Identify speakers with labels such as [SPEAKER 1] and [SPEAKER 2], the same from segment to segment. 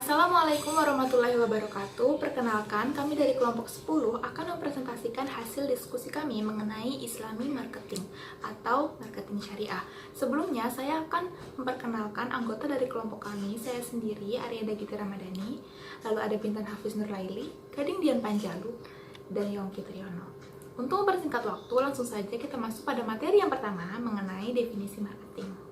[SPEAKER 1] Assalamualaikum warahmatullahi wabarakatuh. Perkenalkan, kami dari kelompok 10 akan mempresentasikan hasil diskusi kami mengenai Islami Marketing atau marketing syariah. Sebelumnya, saya akan memperkenalkan anggota dari kelompok kami. Saya sendiri, Aryada Giti Ramadhani, lalu ada Bintan Hafiz Nurlaili, Gading Dian Panjalu, dan Yongki Triyono. Untuk mempersingkat waktu, langsung saja kita masuk pada materi yang pertama mengenai definisi marketing.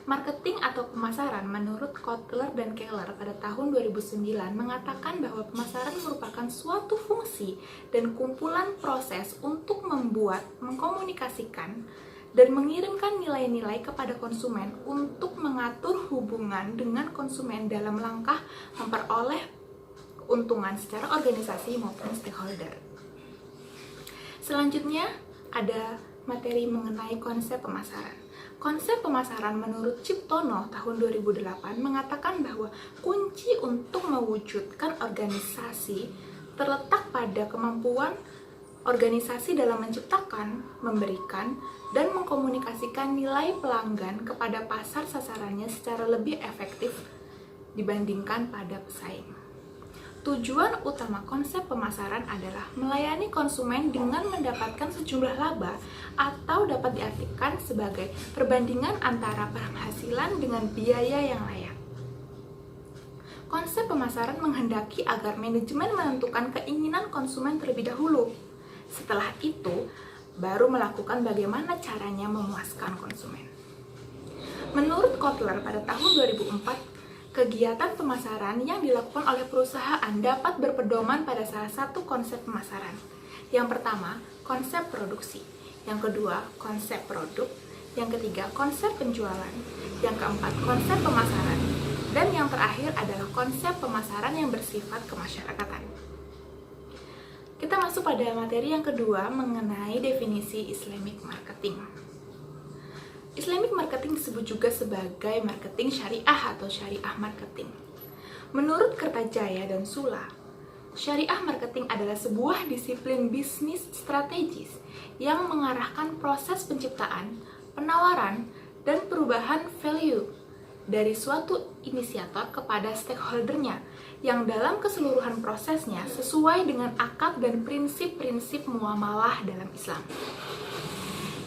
[SPEAKER 1] Marketing atau pemasaran menurut Kotler dan Keller pada tahun 2009 mengatakan bahwa pemasaran merupakan suatu fungsi dan kumpulan proses untuk membuat, mengkomunikasikan, dan mengirimkan nilai-nilai kepada konsumen untuk mengatur hubungan dengan konsumen dalam langkah memperoleh keuntungan secara organisasi maupun stakeholder. Selanjutnya ada materi mengenai konsep pemasaran. Konsep pemasaran menurut Ciptono tahun 2008 mengatakan bahwa kunci untuk mewujudkan organisasi terletak pada kemampuan organisasi dalam menciptakan, memberikan, dan mengkomunikasikan nilai pelanggan kepada pasar sasarannya secara lebih efektif dibandingkan pada pesaing. Tujuan utama konsep pemasaran adalah melayani konsumen dengan mendapatkan sejumlah laba atau dapat diartikan sebagai perbandingan antara penghasilan dengan biaya yang layak. Konsep pemasaran menghendaki agar manajemen menentukan keinginan konsumen terlebih dahulu. Setelah itu, baru melakukan bagaimana caranya memuaskan konsumen. Menurut Kotler pada tahun 2004, kegiatan pemasaran yang dilakukan oleh perusahaan dapat berpedoman pada salah satu konsep pemasaran. Yang pertama, konsep produksi. Yang kedua, konsep produk. Yang ketiga, konsep penjualan. Yang keempat, konsep pemasaran. Dan yang terakhir adalah konsep pemasaran yang bersifat kemasyarakatan. Kita masuk pada materi yang kedua mengenai definisi Islamic marketing. Islamic marketing disebut juga sebagai marketing syariah atau syariah marketing. Menurut Kertajaya dan Sula, syariah marketing adalah sebuah disiplin bisnis strategis yang mengarahkan proses penciptaan, penawaran, dan perubahan value dari suatu inisiator kepada stakeholdernya yang dalam keseluruhan prosesnya sesuai dengan akad dan prinsip-prinsip muamalah dalam Islam.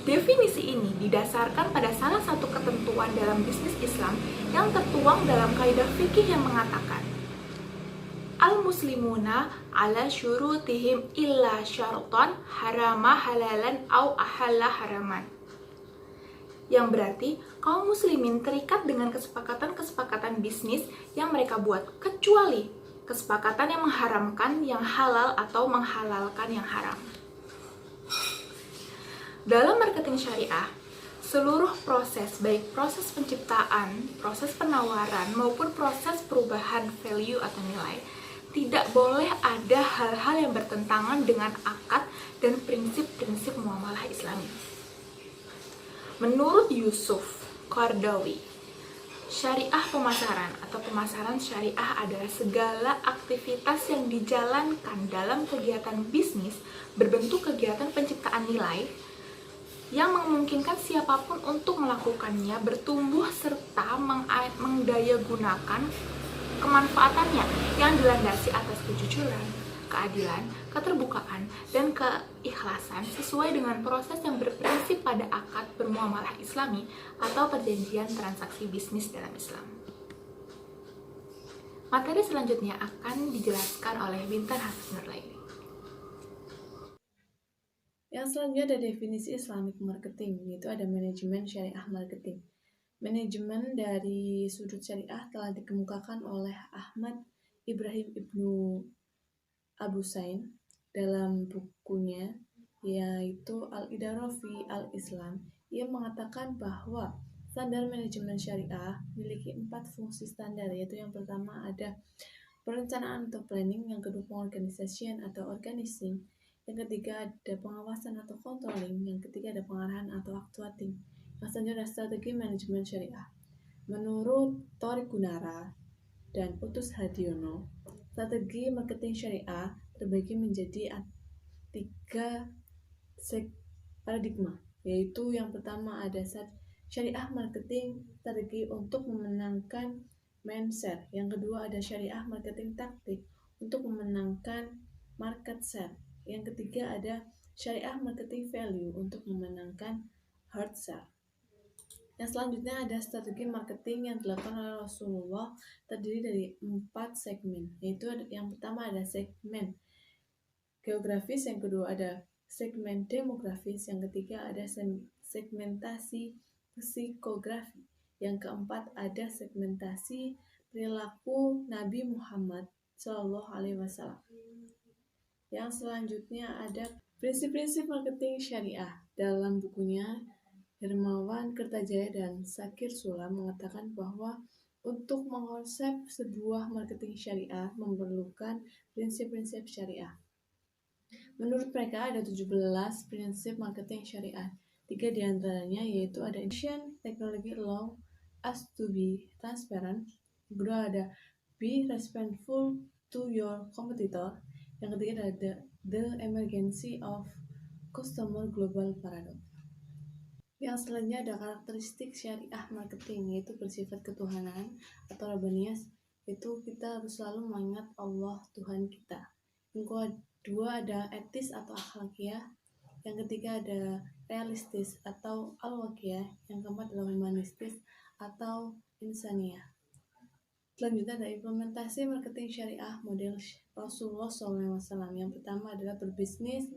[SPEAKER 1] Definisi ini didasarkan pada salah satu ketentuan dalam bisnis Islam yang tertuang dalam kaidah fikih yang mengatakan Al-muslimuna ala syurutihim illa syarton harama halalan au ahalla haraman. Yang berarti kaum muslimin terikat dengan kesepakatan-kesepakatan bisnis yang mereka buat kecuali kesepakatan yang mengharamkan yang halal atau menghalalkan yang haram. Dalam marketing syariah, seluruh proses, baik proses penciptaan, proses penawaran, maupun proses perubahan value atau nilai, tidak boleh ada hal-hal yang bertentangan dengan akad dan prinsip-prinsip muamalah Islami. Menurut Yusuf Qaradawi, syariah pemasaran atau pemasaran syariah adalah segala aktivitas yang dijalankan dalam kegiatan bisnis berbentuk kegiatan penciptaan nilai yang memungkinkan siapapun untuk melakukannya bertumbuh serta mengdayagunakan kemanfaatannya yang dilandasi atas kejujuran, keadilan, keterbukaan, dan keikhlasan sesuai dengan proses yang berprinsip pada akad bermuamalah Islami atau perjanjian transaksi bisnis dalam Islam. Materi selanjutnya akan dijelaskan oleh Bintan Hafiz Nurlaili.
[SPEAKER 2] Yang selanjutnya ada definisi Islamic marketing, yaitu ada manajemen syariah marketing. Manajemen dari sudut syariah telah dikemukakan oleh Ahmad Ibrahim Ibnu Abu Sain dalam bukunya yaitu Al-Idarah fi Al-Islam. Ia mengatakan bahwa standar manajemen syariah memiliki 4 fungsi standar, yaitu yang pertama ada perencanaan atau planning, yang kedua pengorganisasian atau organizing, yang ketiga ada pengawasan atau controlling, yang ketiga ada pengarahan atau actuating. Yang selanjutnya ada strategi manajemen syariah. Menurut Tori Gunara dan Utus Hadiono, strategi marketing syariah terbagi menjadi 3 paradigma, yaitu yang pertama ada syariah marketing, strategi untuk memenangkan mindset. Yang kedua ada syariah marketing taktik untuk memenangkan market share. Yang ketiga ada syariah marketing value untuk memenangkan hard share. Yang selanjutnya ada strategi marketing yang dilakukan oleh Rasulullah, terdiri dari 4 segmen, yaitu yang pertama ada segmen geografis, yang kedua ada segmen demografis, yang ketiga ada segmentasi psikografi, yang keempat ada segmentasi perilaku Nabi Muhammad SAW. Yang selanjutnya ada prinsip-prinsip marketing syariah. Dalam bukunya, Hermawan Kertajaya dan Sakir Sula mengatakan bahwa untuk mengkonsep sebuah marketing syariah memerlukan prinsip-prinsip syariah. Menurut mereka ada 17 prinsip marketing syariah. 3 diantaranya yaitu ada information technology allow us to be transparent. Yang kedua ada be respectful to your competitor. Yang ketiga ada the emergency of customer global paradox. Yang selanjutnya ada karakteristik syariah marketing, yaitu bersifat ketuhanan atau rabbaniyah, yaitu kita harus selalu mengingat Allah Tuhan kita. Yang kedua ada etis atau akhlakiyah. Yang ketiga ada realistis atau al-waqiyah. Yang keempat adalah humanistis atau insaniyah. Selanjutnya ada implementasi marketing syariah model Rasulullah SAW. Yang pertama adalah berbisnis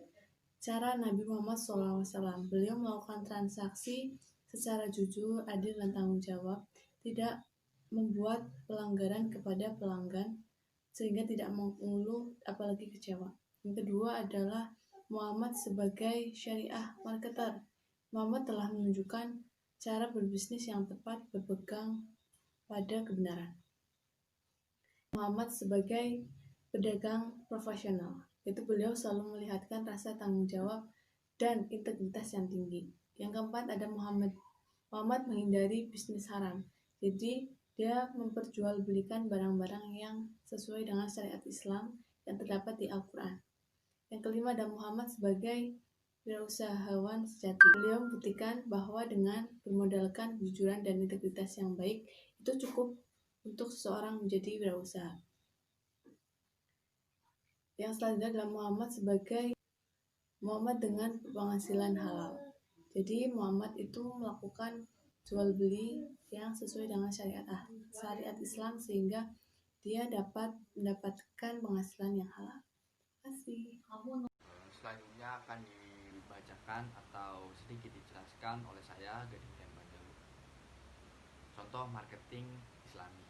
[SPEAKER 2] cara Nabi Muhammad SAW. Beliau melakukan transaksi secara jujur, adil, dan tanggung jawab, tidak membuat pelanggaran kepada pelanggan sehingga tidak mengeluh apalagi kecewa. Yang kedua adalah Muhammad sebagai syariah marketer. Muhammad telah menunjukkan cara berbisnis yang tepat berpegang pada kebenaran. Muhammad sebagai pedagang profesional, yaitu beliau selalu melihatkan rasa tanggung jawab dan integritas yang tinggi. Yang keempat ada Muhammad menghindari bisnis haram, jadi dia memperjualbelikan barang-barang yang sesuai dengan syariat Islam yang terdapat di Al-Quran. Yang kelima ada Muhammad sebagai wirausahawan sejati. Beliau membuktikan bahwa dengan bermodalkan kejujuran dan integritas yang baik itu cukup untuk seseorang menjadi wirausaha. Yang selanjutnya adalah Muhammad dengan penghasilan halal. Jadi Muhammad itu melakukan jual beli yang sesuai dengan syariat Islam sehingga dia dapat mendapatkan penghasilan yang halal. Terima kasih.
[SPEAKER 3] Selanjutnya akan dibacakan atau sedikit dijelaskan oleh saya, Gading dan Bandaru. Contoh marketing Islami.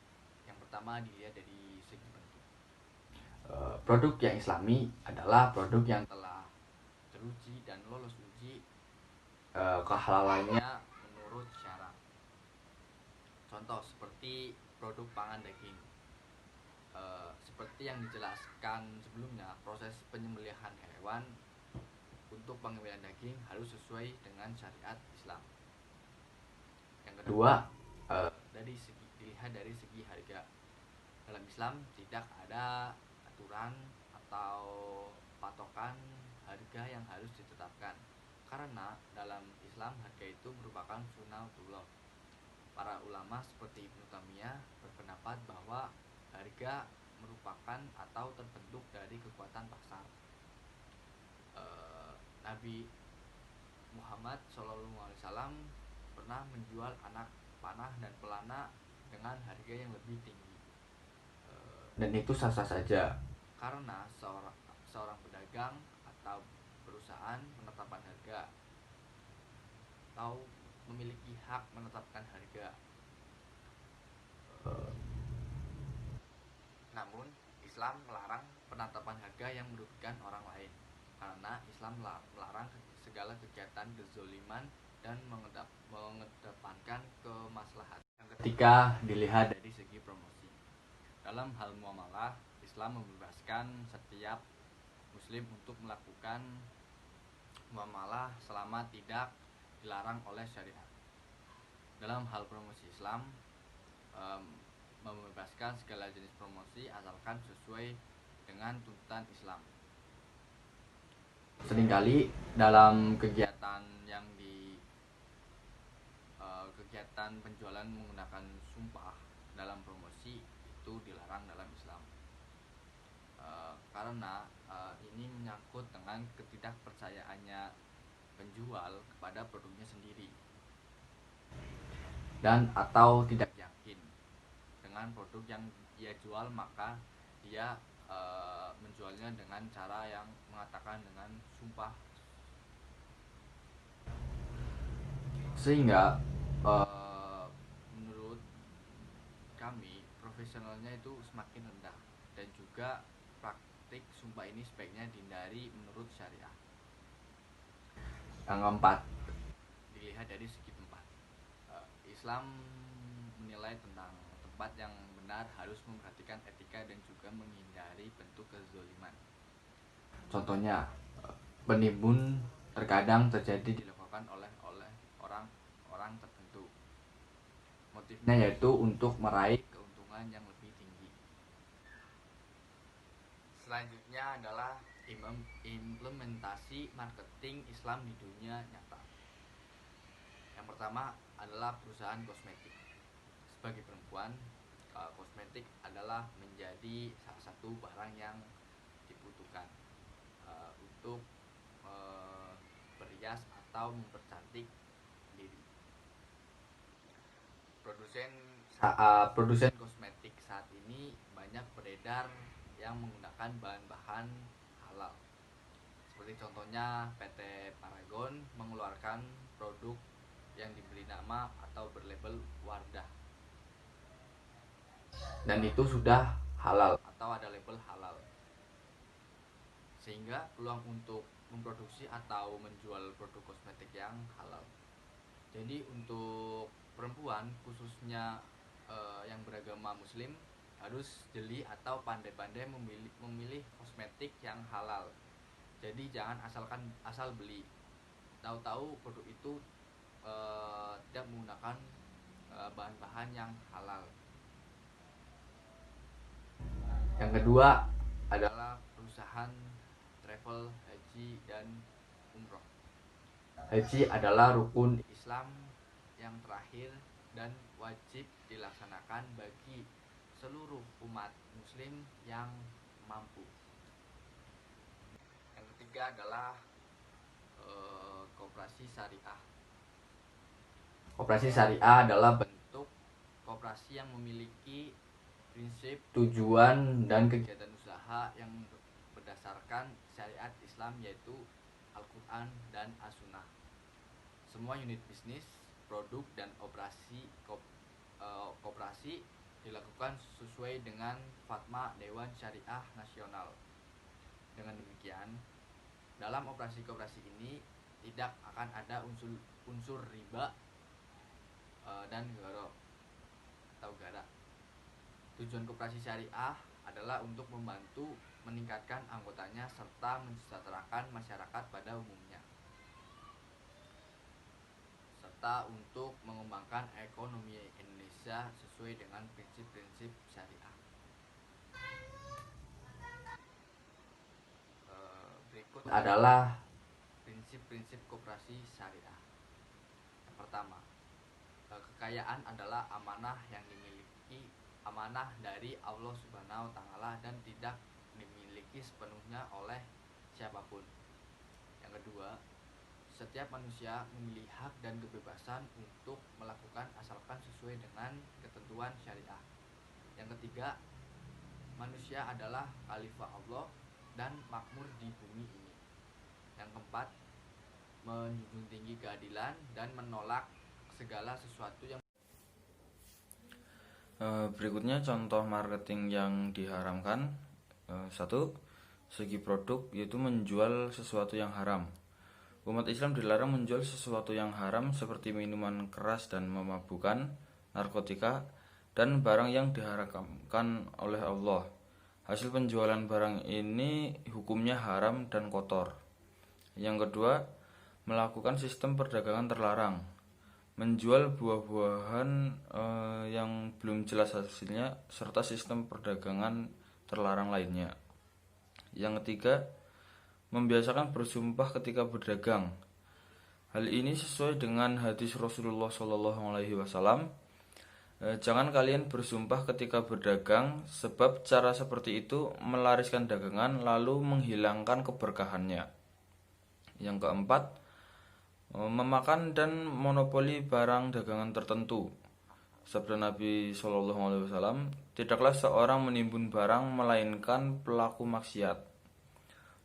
[SPEAKER 3] Yang pertama dilihat dari segi bentuk. Produk yang Islami adalah produk yang telah teruji dan lolos uji kehalalannya menurut syarat. Contoh seperti produk pangan daging. Seperti yang dijelaskan sebelumnya, proses penyembelihan hewan untuk pengambilan daging harus sesuai dengan syariat Islam. Yang kedua, dilihat dari segi harga. Dalam Islam tidak ada aturan atau patokan harga yang harus ditetapkan, karena dalam Islam harga itu merupakan sunatullah. Para ulama seperti Ibnu Taimiyah berpendapat bahwa harga merupakan atau terbentuk dari kekuatan pasar. Nabi Muhammad SAW pernah menjual anak panah dan pelana dengan harga yang lebih tinggi, dan itu sah-sah saja karena seorang pedagang atau perusahaan menetapkan harga atau memiliki hak menetapkan harga. Namun Islam melarang penetapan harga yang merugikan orang lain, karena Islam melarang segala kegiatan kezaliman dan mengedepankan kemaslahatan. Yang ketiga dilihat dari segi promosi. Dalam hal muamalah, Islam membebaskan setiap muslim untuk melakukan muamalah selama tidak dilarang oleh syariat. Dalam hal promosi, Islam membebaskan segala jenis promosi asalkan sesuai dengan tuntutan Islam. Seringkali dalam kegiatan kegiatan penjualan menggunakan sumpah dalam promosi itu dilarang dalam Islam. Karena ini menyangkut dengan ketidakpercayaannya penjual kepada produknya sendiri dan atau tidak yakin dengan produk yang ia jual, maka dia menjualnya dengan cara yang mengatakan dengan sumpah, sehingga menurut kami profesionalnya itu semakin rendah, dan juga praktik sumpah ini sebaiknya dihindari menurut syariah. Yang keempat, dilihat dari segi tempat. Islam menilai tentang tempat yang benar harus memperhatikan etika dan juga menghindari bentuk kezaliman. Contohnya, penimbun terkadang terjadi dilakukan oleh orang tertentu. Motifnya yaitu untuk meraih keuntungan yang lebih tinggi. Selanjutnya adalah implementasi marketing Islam di dunia nyata. Yang pertama adalah perusahaan kosmetik. Sebagai perempuan, kosmetik adalah menjadi salah satu barang yang dibutuhkan untuk berhias atau mempercantik diri. Produsen kosmetik saat ini banyak beredar yang menggunakan bahan-bahan halal. Seperti contohnya PT Paragon mengeluarkan produk yang diberi nama atau berlabel Wardah, dan itu sudah halal atau ada label halal, sehingga peluang untuk memproduksi atau menjual produk kosmetik yang halal. Jadi untuk perempuan khususnya yang beragama muslim harus jeli atau pandai-pandai memilih kosmetik yang halal. Jadi jangan asal beli, tahu-tahu produk itu tidak menggunakan bahan-bahan yang halal. Yang kedua adalah perusahaan travel haji dan umroh. Haji adalah rukun Islam yang terakhir dan wajib dilaksanakan bagi seluruh umat muslim yang mampu. Yang ketiga adalah koperasi syariah. Koperasi syariah adalah bentuk koperasi yang memiliki prinsip, tujuan, dan kegiatan usaha yang berdasarkan syariat Islam, yaitu Al-Quran dan As-Sunnah. Semua unit bisnis, produk, dan operasi koperasi dilakukan sesuai dengan Fatwa Dewan Syariah Nasional. Dengan demikian, dalam operasi koperasi ini tidak akan ada unsur riba dan gharar atau gara. Tujuan koperasi syariah adalah untuk membantu meningkatkan anggotanya serta mensejahterakan masyarakat pada umumnya, serta untuk mengembangkan ekonomi Indonesia sesuai dengan prinsip-prinsip syariah. Berikut adalah prinsip-prinsip koperasi syariah. Yang pertama, kekayaan adalah amanah yang dimiliki amanah dari Allah Subhanahu wa taala dan tidak dimiliki sepenuhnya oleh siapapun. Yang kedua, setiap manusia memiliki hak dan kebebasan untuk melakukan asalkan sesuai dengan ketentuan syariah. Yang ketiga, manusia adalah khalifah Allah dan makmur di bumi ini. Yang keempat, menjunjung tinggi keadilan dan menolak segala sesuatu yang
[SPEAKER 4] Berikutnya contoh marketing yang diharamkan. 1. Segi produk, yaitu menjual sesuatu yang haram. Umat Islam dilarang menjual sesuatu yang haram seperti minuman keras dan memabukkan, narkotika, dan barang yang diharamkan oleh Allah. Hasil penjualan barang ini hukumnya haram dan kotor. Yang kedua, melakukan sistem perdagangan terlarang. Menjual buah-buahan yang belum jelas hasilnya serta sistem perdagangan terlarang lainnya. Yang ketiga, membiasakan bersumpah ketika berdagang. Hal ini sesuai dengan hadis Rasulullah SAW. Jangan kalian bersumpah ketika berdagang, sebab cara seperti itu melariskan dagangan lalu menghilangkan keberkahannya. Yang keempat, memakan dan monopoli barang dagangan tertentu. Sabda Nabi SAW, tidaklah seorang menimbun barang melainkan pelaku maksiat.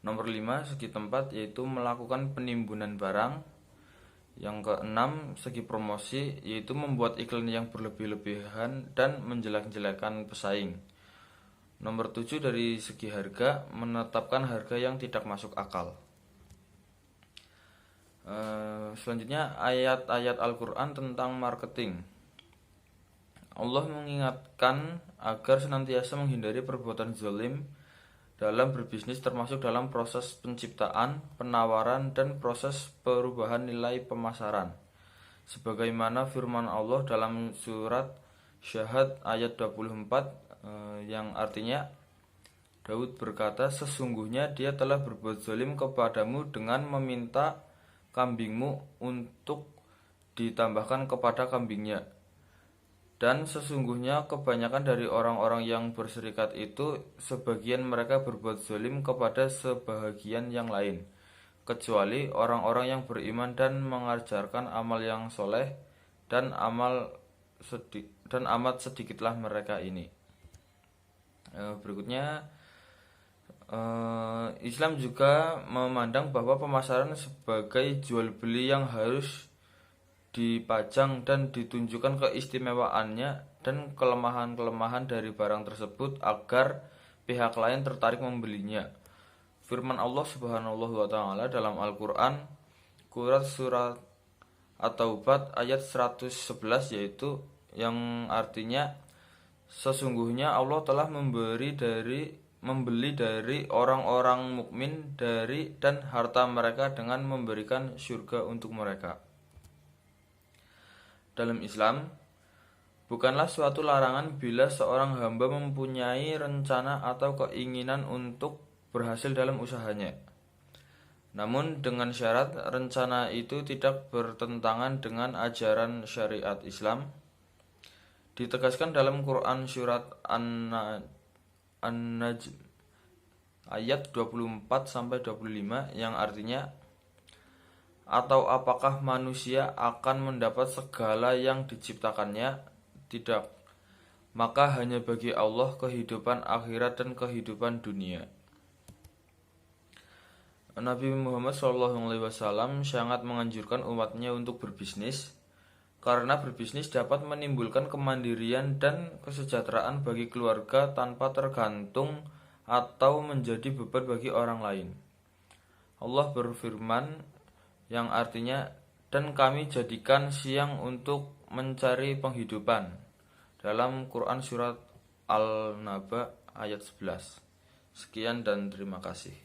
[SPEAKER 4] Nomor 5, segi tempat, yaitu melakukan penimbunan barang. Yang keenam, segi promosi, yaitu membuat iklan yang berlebih-lebihan dan menjelek-jelekan pesaing. Nomor 7, dari segi harga, menetapkan harga yang tidak masuk akal. Selanjutnya, ayat-ayat Al-Quran tentang marketing. Allah mengingatkan agar senantiasa menghindari perbuatan zalim dalam berbisnis, termasuk dalam proses penciptaan, penawaran, dan proses perubahan nilai pemasaran. Sebagaimana firman Allah dalam surat Syahad ayat 24, yang artinya, Daud berkata, sesungguhnya dia telah berbuat zalim kepadamu dengan meminta kambingmu untuk ditambahkan kepada kambingnya. Dan sesungguhnya kebanyakan dari orang-orang yang berserikat itu, sebagian mereka berbuat zalim kepada sebahagian yang lain, kecuali orang-orang yang beriman dan mengajarkan amal yang soleh, dan amat sedikitlah mereka ini. Berikutnya, Islam juga memandang bahwa pemasaran sebagai jual beli yang harus dipajang dan ditunjukkan keistimewaannya dan kelemahan-kelemahan dari barang tersebut agar pihak lain tertarik membelinya. Firman Allah Subhanahu wa taala dalam Al-Qur'an surat At-Taubah ayat 111, yaitu yang artinya, sesungguhnya Allah telah membeli dari orang-orang mukmin dari dan harta mereka dengan memberikan surga untuk mereka. Dalam Islam, bukanlah suatu larangan bila seorang hamba mempunyai rencana atau keinginan untuk berhasil dalam usahanya. Namun dengan syarat rencana itu tidak bertentangan dengan ajaran syariat Islam. Ditegaskan dalam Quran surat An-Najm ayat 24-25 yang artinya, atau apakah manusia akan mendapat segala yang diciptakannya? Tidak. Maka hanya bagi Allah kehidupan akhirat dan kehidupan dunia. Nabi Muhammad SAW sangat menganjurkan umatnya untuk berbisnis, karena berbisnis dapat menimbulkan kemandirian dan kesejahteraan bagi keluarga tanpa tergantung atau menjadi beban bagi orang lain. Allah berfirman, yang artinya, dan kami jadikan siang untuk mencari penghidupan, dalam Quran surat Al-Naba ayat 11. Sekian dan terima kasih.